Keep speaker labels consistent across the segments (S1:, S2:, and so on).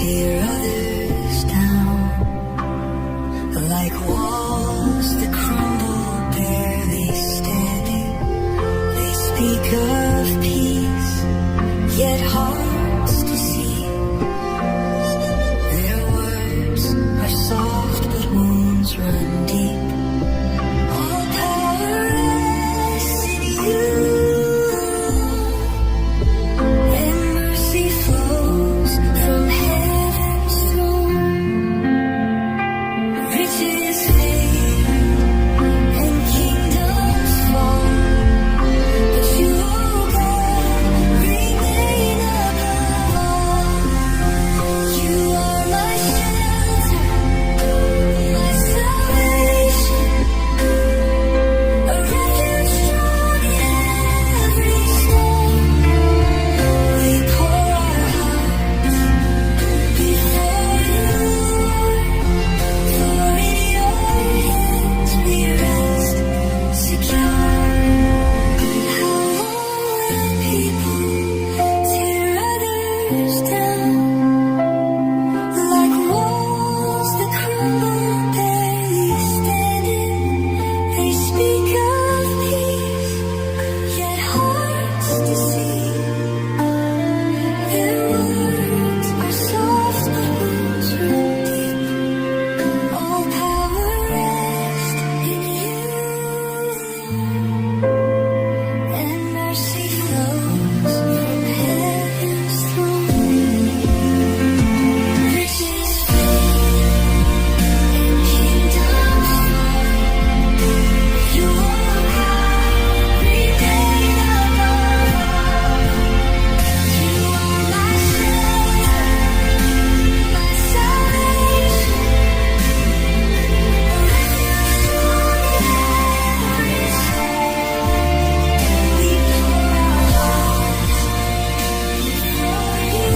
S1: tear others down, like walls that crumble barely standing. They speak of peace, yet hearts to see. Their words are soft, but wounds run deep. All power rests in you, and mercy flows from heaven's throne. Riches fade and kingdoms fall, but you, oh God, remain above all. You are my shelter, my salvation, a refuge strong in every storm. We pour our hearts before you, for in your hands we rest secure. How will people tear others down, like walls that crumble barely standing? They speak of peace, yet hearts deceive. Their words are soft, but wounds run deep. All power rests in you, and mercy flows from heaven's throne. Riches fade and kingdoms fall. You, oh God, remain above all. You are my shelter, my salvation, a refuge strong in every storm. We pour our hearts before you,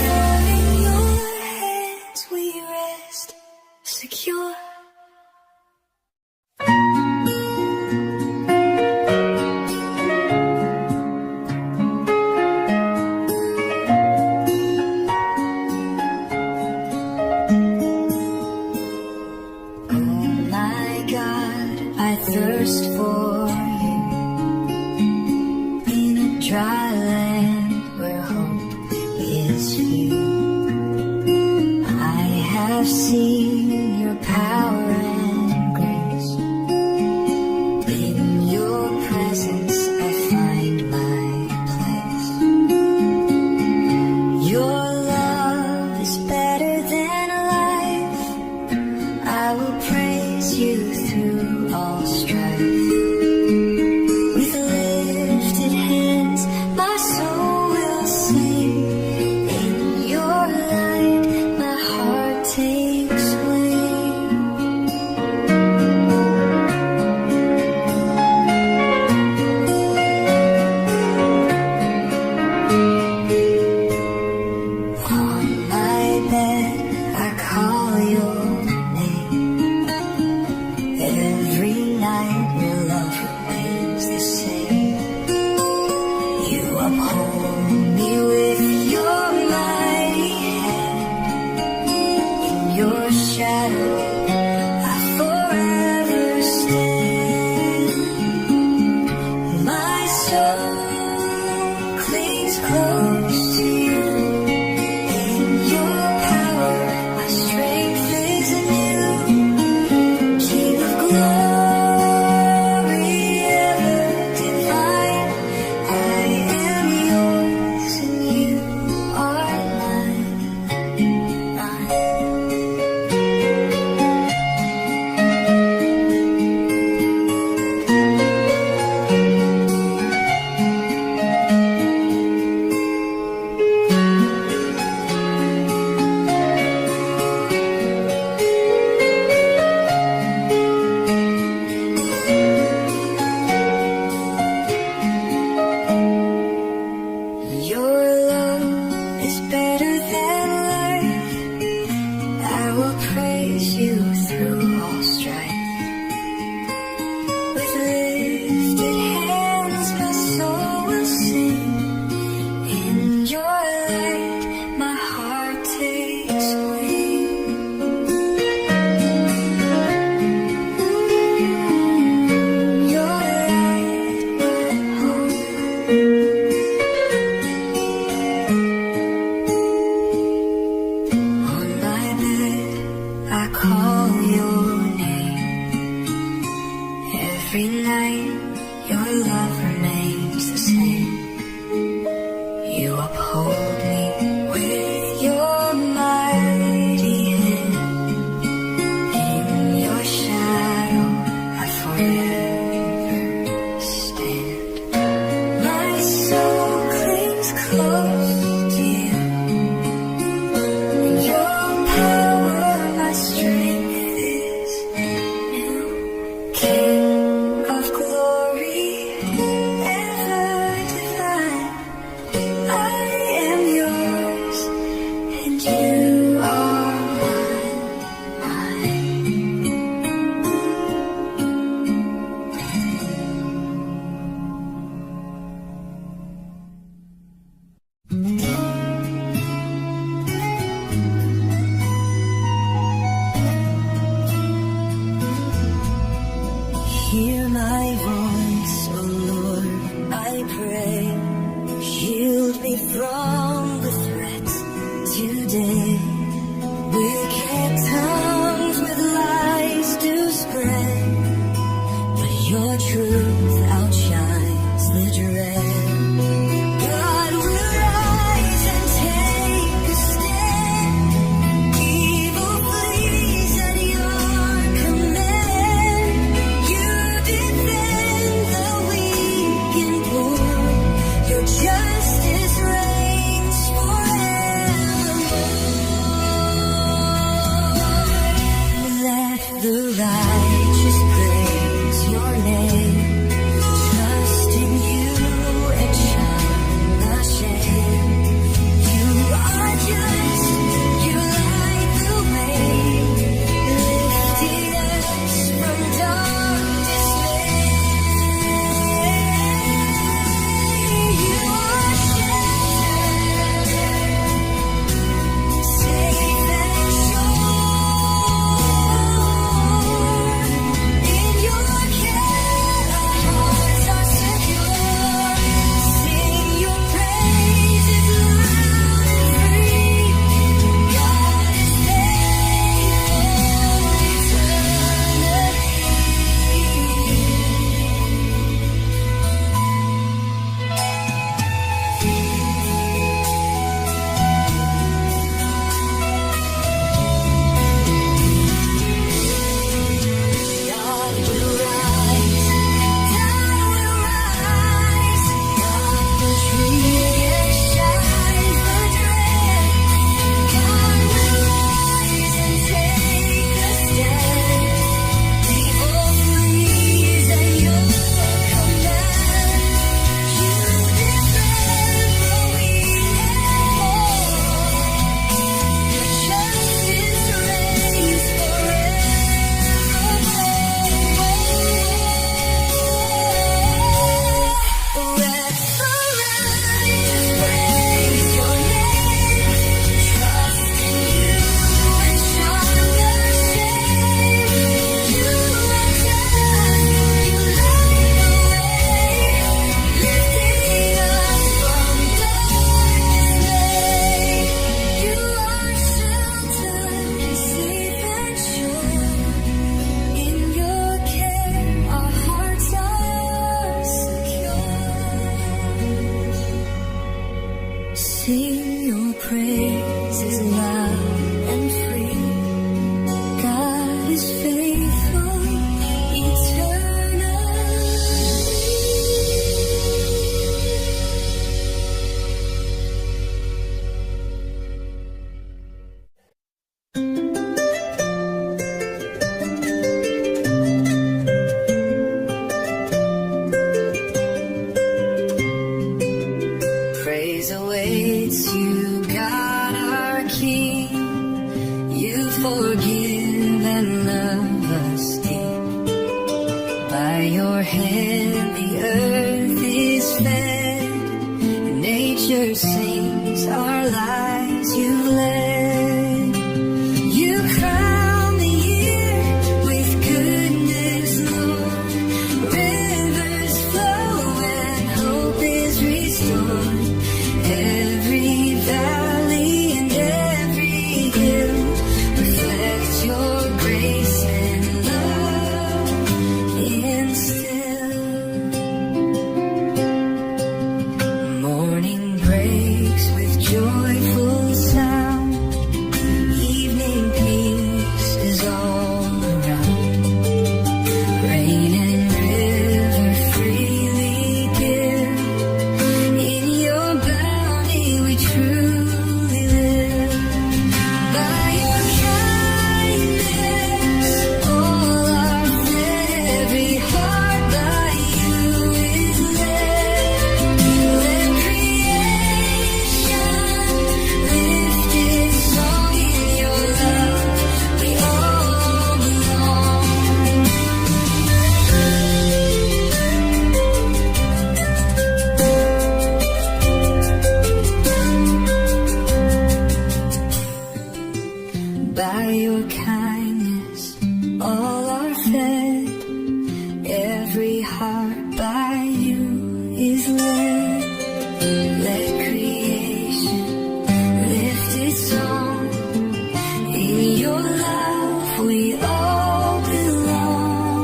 S1: for in your hands we rest secure. Oh my God, I thirst for you in a dry land where hope is few. I have seen your power and grace. In your presence I find my place. Your love is better than life. I will praise you through all strife. With lifted hands, my soul will sing. In your light, my heart takes wing. On my bed, I call your name. Every night, your love remains the same. You uphold me with your mighty hand. In your shadow, I forever stand. My soul clings close to you. In your power, my strength is anew. King of glory, ever divine, I am yours and you are mine. Your love is better than life. I will praise you through all strife. With lifted hands, my soul will sing. In your light, my praise is loud and free. God is faithful eternally. Praise awaits you, God our King. You forgive and love us deep. By your hand the earth is fed. Nature sings our lives you've led. You crown the year with goodness, Lord. Rivers flow and hope is restored. Every valley and every hill reflects your grace and love instill. Morning breaks with joyful sound. Evening peace is all around. Rain and river freely give. In your bounty we truly live. By your kindness all are fed. Every heart by you is led. Let creation lift its song. In your love we all belong. By your kindness all are fed. Every heart by you is led. Let creation lift its song. In your love we all belong.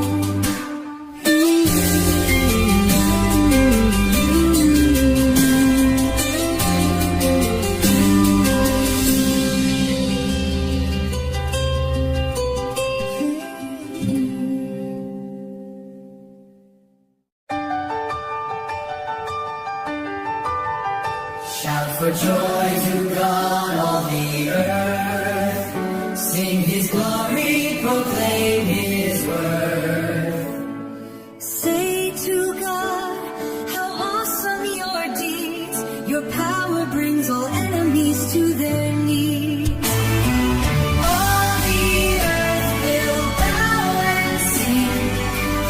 S2: Shout for joy to God, all the earth. Sing His glory, proclaim His word.
S1: Say to God, how awesome your deeds. Your power brings all enemies to their knees. All the earth will bow and sing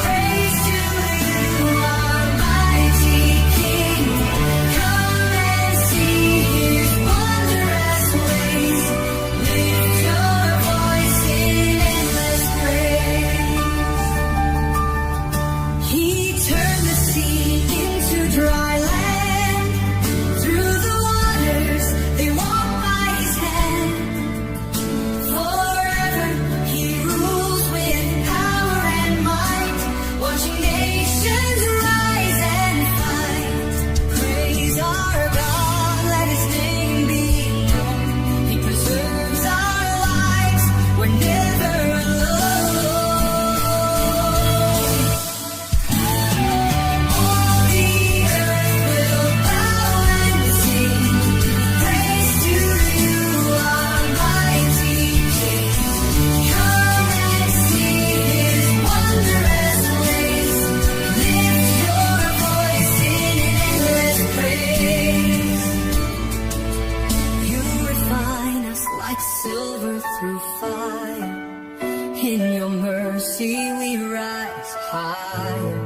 S1: praise to you, our mighty King. Come and see His wondrous ways. Lift your voice in endless praise. He turned the sea into dry land. Through the waters they walk by His hand. Forever He rules with power and might, watching nations rise and fight. Praise our God, let His name be known. He preserves our lives, we're never alone. All the earth will bow and sing praise to you, our mighty King. Come and see His wondrous ways. Lift your voice in endless praise. You refine us like silver through fire. In your mercy we rise higher.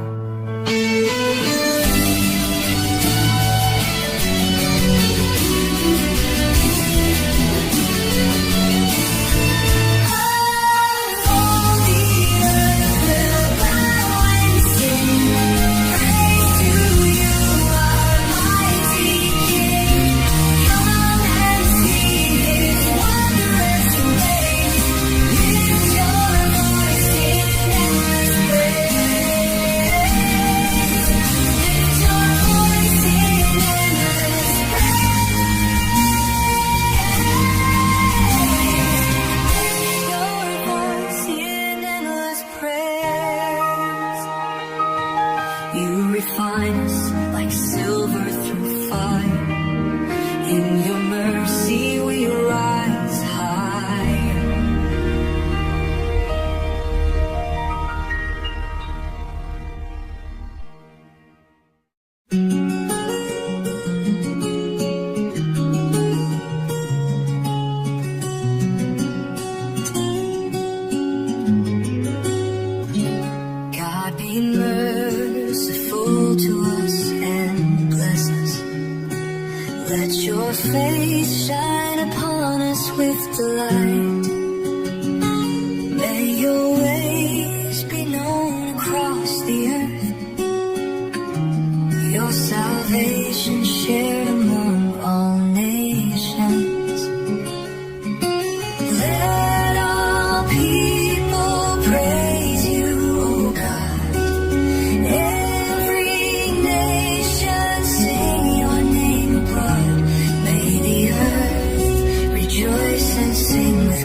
S1: All the earth will bow and sing praise to you, our mighty King. Come and see His wondrous ways. Lift your voice in endless praise. with delight. May your ways be known across the earth, your salvation shared among all nations. Let all people praise you, O God. Every nation sing your name abroad. May the earth rejoice and sing with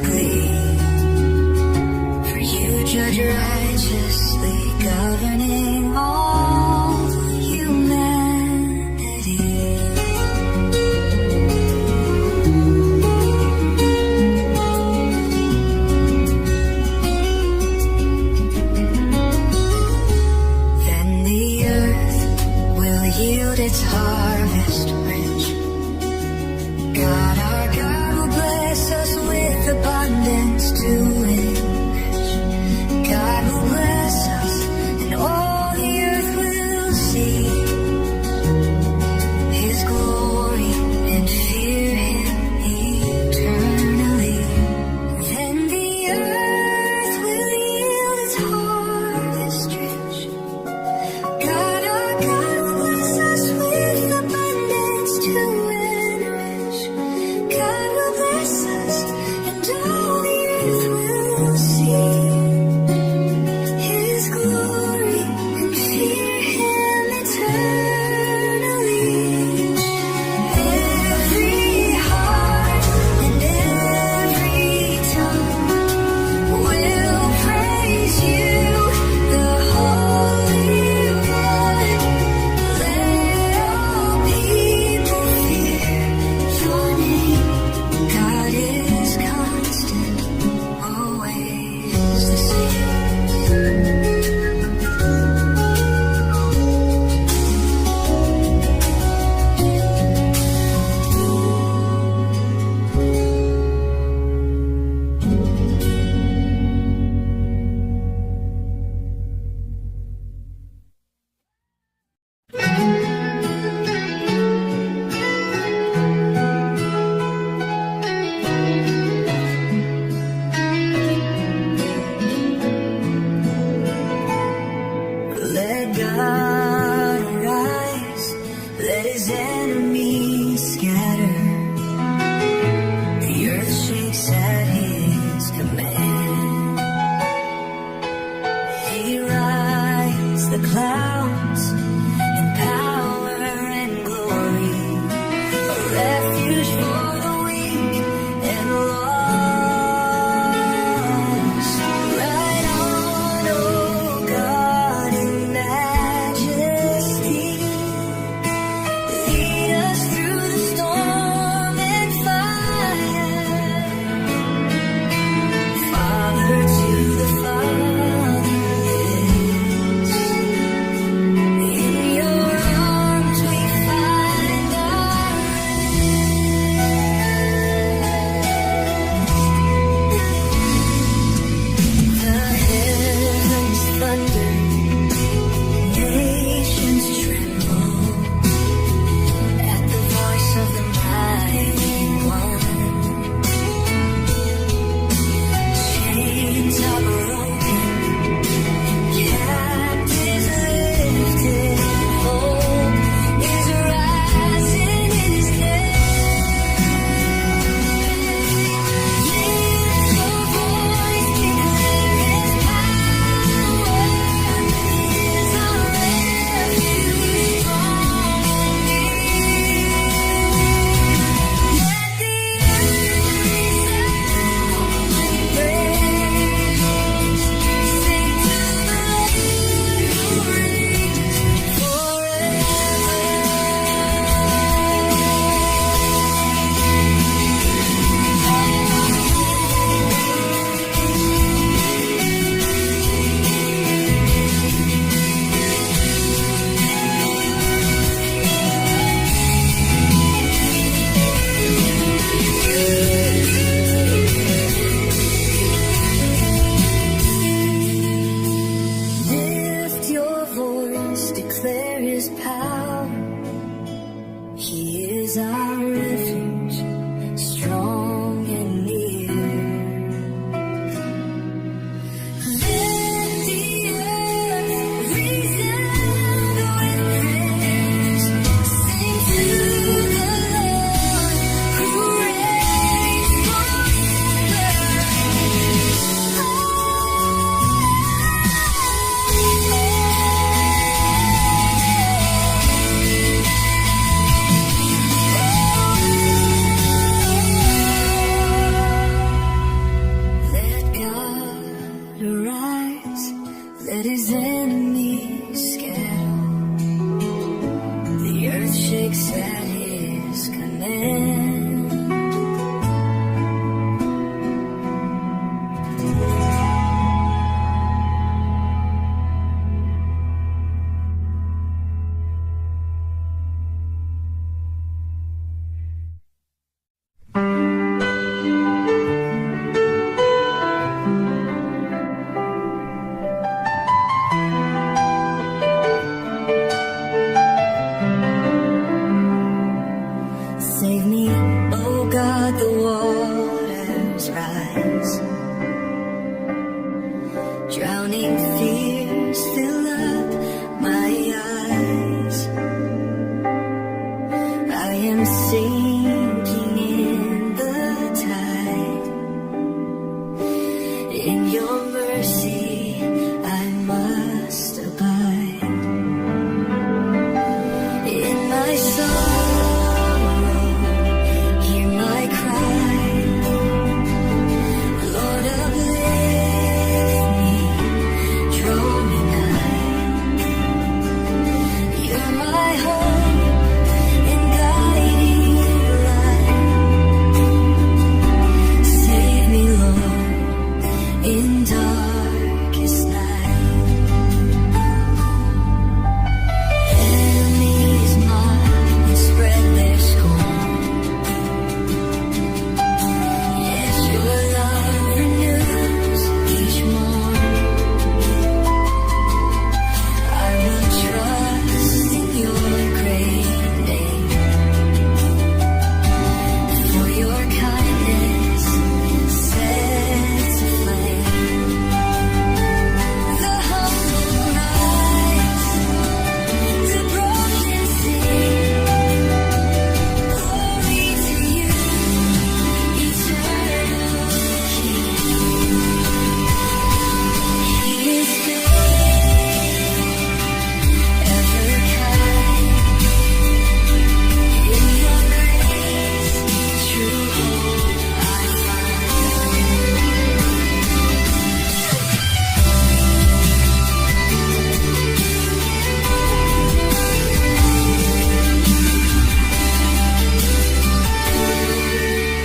S1: the waters rise. Drowning fears fill up my eyes. I am sinking in the tide. In your mercy I must abide. In my sorrow, hear my cry. Lord, uplift me, draw me nigh. You're my hope and guiding light. Save me, Lord, in darkest night. Enemies mock and spread their scorn. Yet your love renews each morn. I will trust in your great name. For your kindness sets aflame. The humble rise, the broken sing. Glory to you, eternal King. He is faithful, ever kind. In your grace, true hope I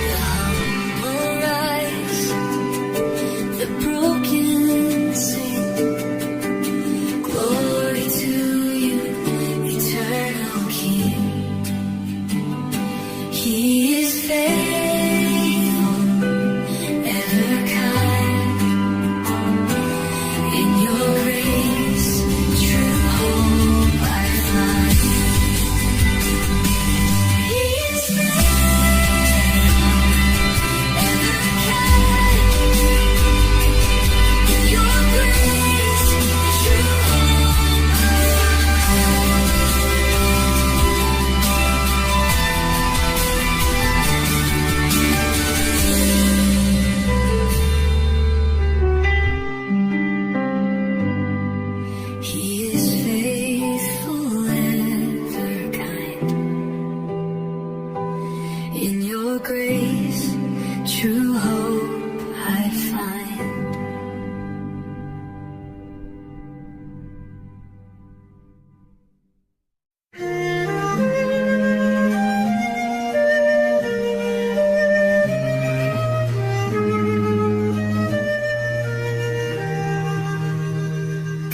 S1: The humble rise, the broken sing. Glory to you, eternal King. He is faithful, ever kind. In your grace, true hope I find. He is faithful, ever kind. In your grace, true hope I find. He is faithful, ever kind. In your grace, true hope I find.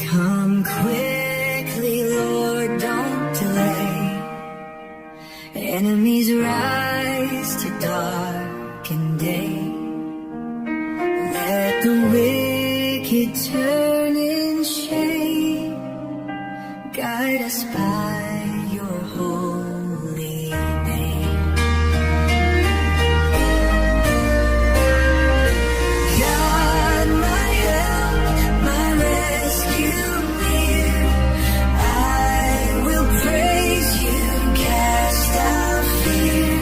S1: Come quickly, Lord, don't delay. Enemies rise to darken day. Let the wicked turn in shame. Guide us by your holy name. God, my help, my rescue near. I will praise you, cast out fear.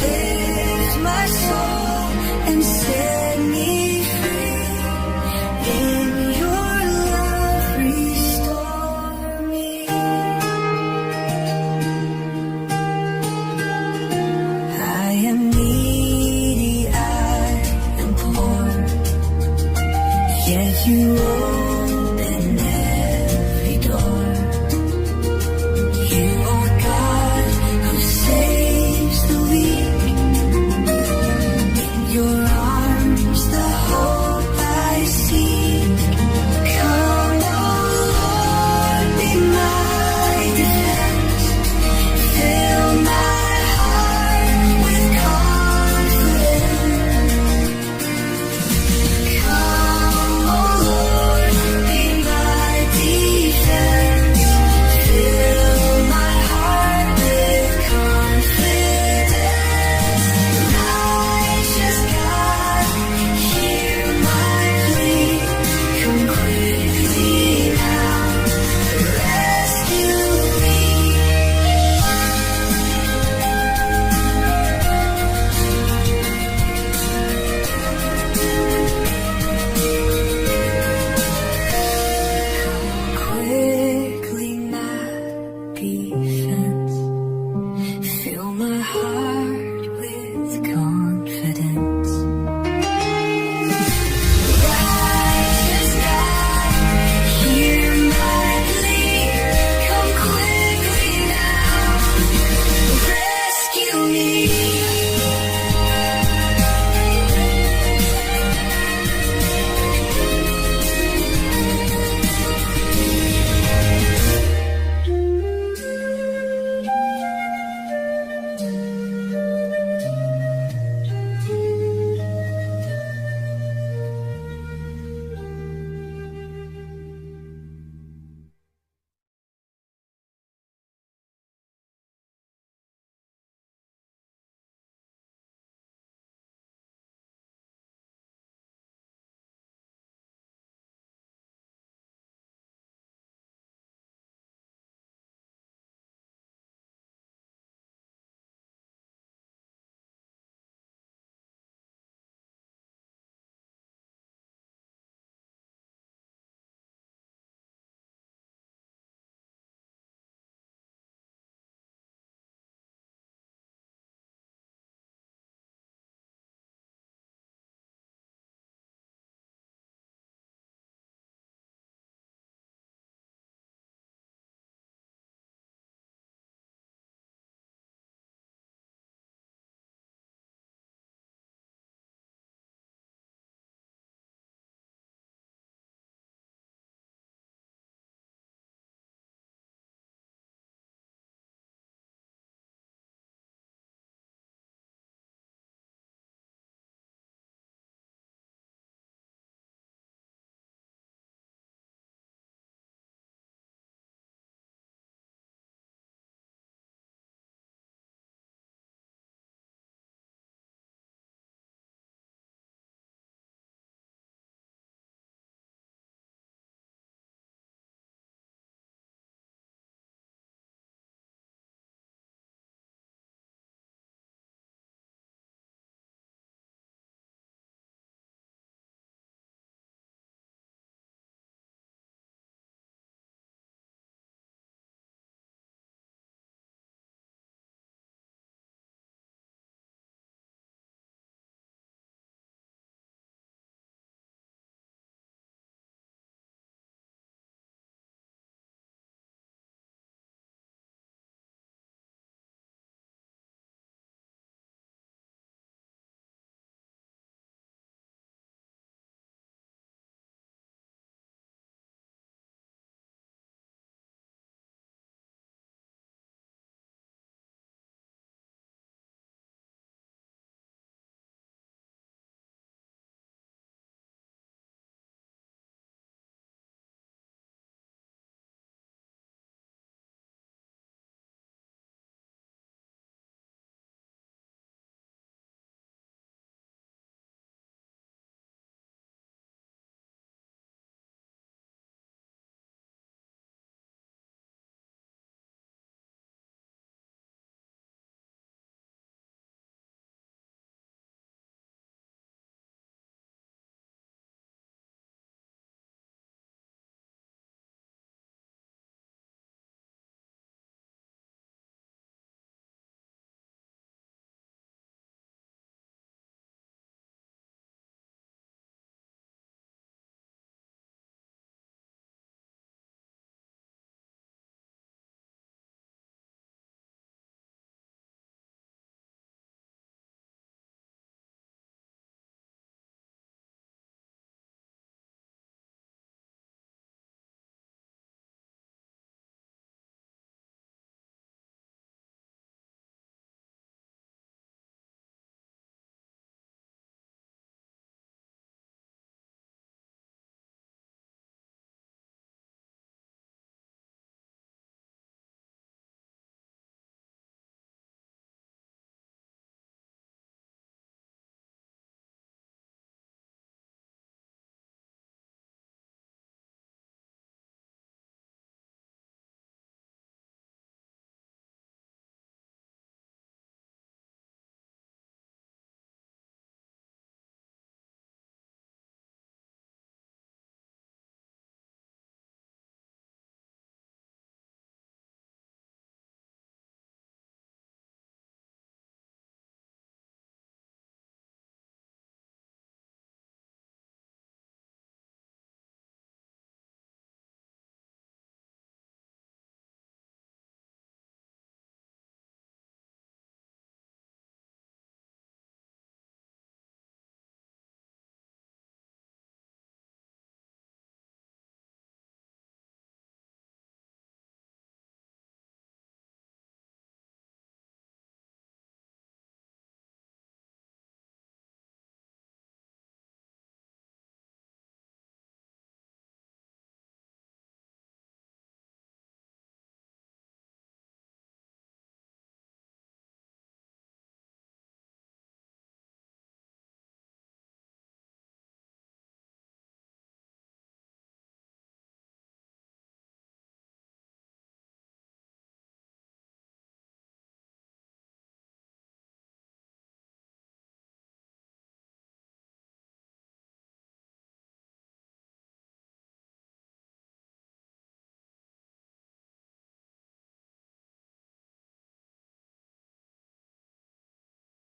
S1: Lift my soul and set me free. In your love, restore me. I am needy, I am poor, yet you